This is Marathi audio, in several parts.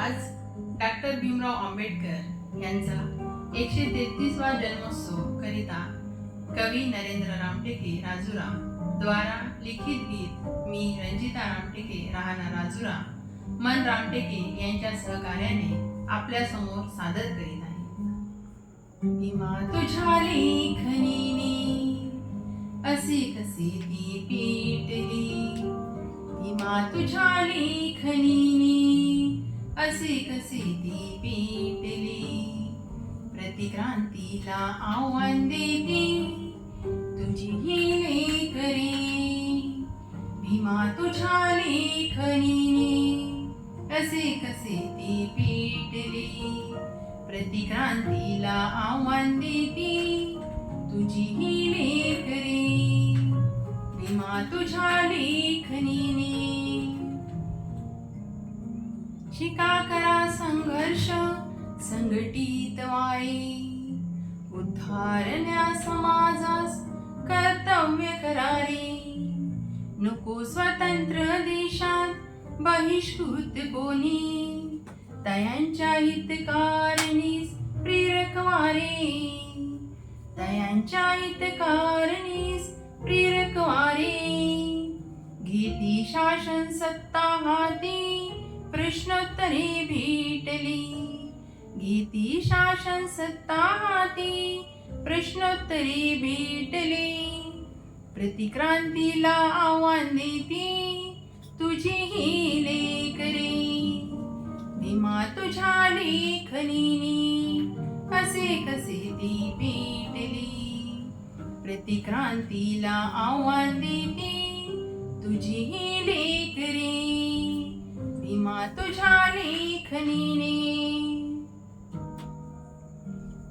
आज डॉक्टर भीमराव आंबेडकर यांचा 133वा जन्मोत्सव करिता कवी नरेंद्र रामटेके राजुरा द्वारा लिखित गीत मी रंजिता रामटेके राहणार राजुरा मन रामटेके यांच्या सहकार्याने आपल्या समोर सादर करीत आहे। भीमा तुझ्या लेखणीने अशी कशी ती पेटली, भीमा तुझ्या लेखणीने अशी कशी ती पेटली, प्रतिक्रांतीला आव्हान देते तुझी ही लेकरे, भीमा तुझ्या लेखणीने असे कसे ती पेटली, प्रतिक्रांतीला आव्हान देते तुझी ही लेकरे, भीमा तुझ्या लेखणीने। शिका करा संघर्ष संघटित व्हाये, उद्धारण्या समाजास कर्तव्य करारे, नको स्वतंत्र देशात बहिष्कृत कोणी, तयांच्या हितकारणीस प्रेरक वारे, तयांच्या हितकारणीस प्रेरक वारे, घेती शासन सत्ता हाती प्रश्नोत्तरे भेटली, घेती शासन सत्ता हाती प्रश्नोत्तरे भेटली, प्रतिक्रांतीला आव्हान देते तुझी ही लेकरे, भीमा तुझ्या लेखणीने कसे कसे ती पेटली, प्रतिक्रांतीला आव्हान देते तुझी ही लेकरे, भीमा तुझ्या लेखणीने।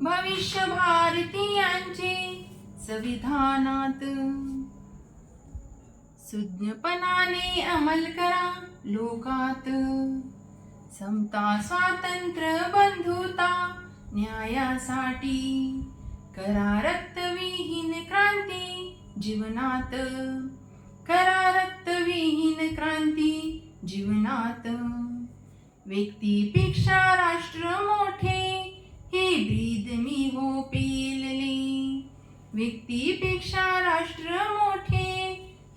भविष्य भारतीयांचे संविधानात सुज्ञपणाने अंमल करा लोकात, समता स्वातंत्र्य बंधुता न्यायासाठी करा रक्तविहीन क्रांती जीवनात, करा रक्तविहीन क्रांती जीवनात, व्यक्तीपेक्षा राष्ट्र मोठे हे ब्रीद मी हो पेलले, व्यक्तीपेक्षा राष्ट्र मोठे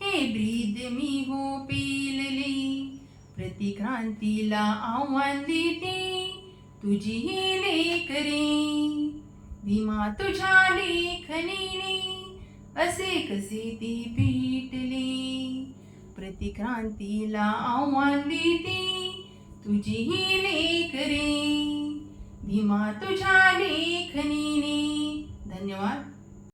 हे ब्रीद मी हो पेलले, प्रतिक्रांतीला आव्हान देते तुझी ही लेकरे, भीमा तुझ्या लेखणीने असे कसे ती पेटले, प्रतिक्रांतीला आव्हान देते तुझी ही लेकरे, भीमा तुझ्या लेखणीने। धन्यवाद।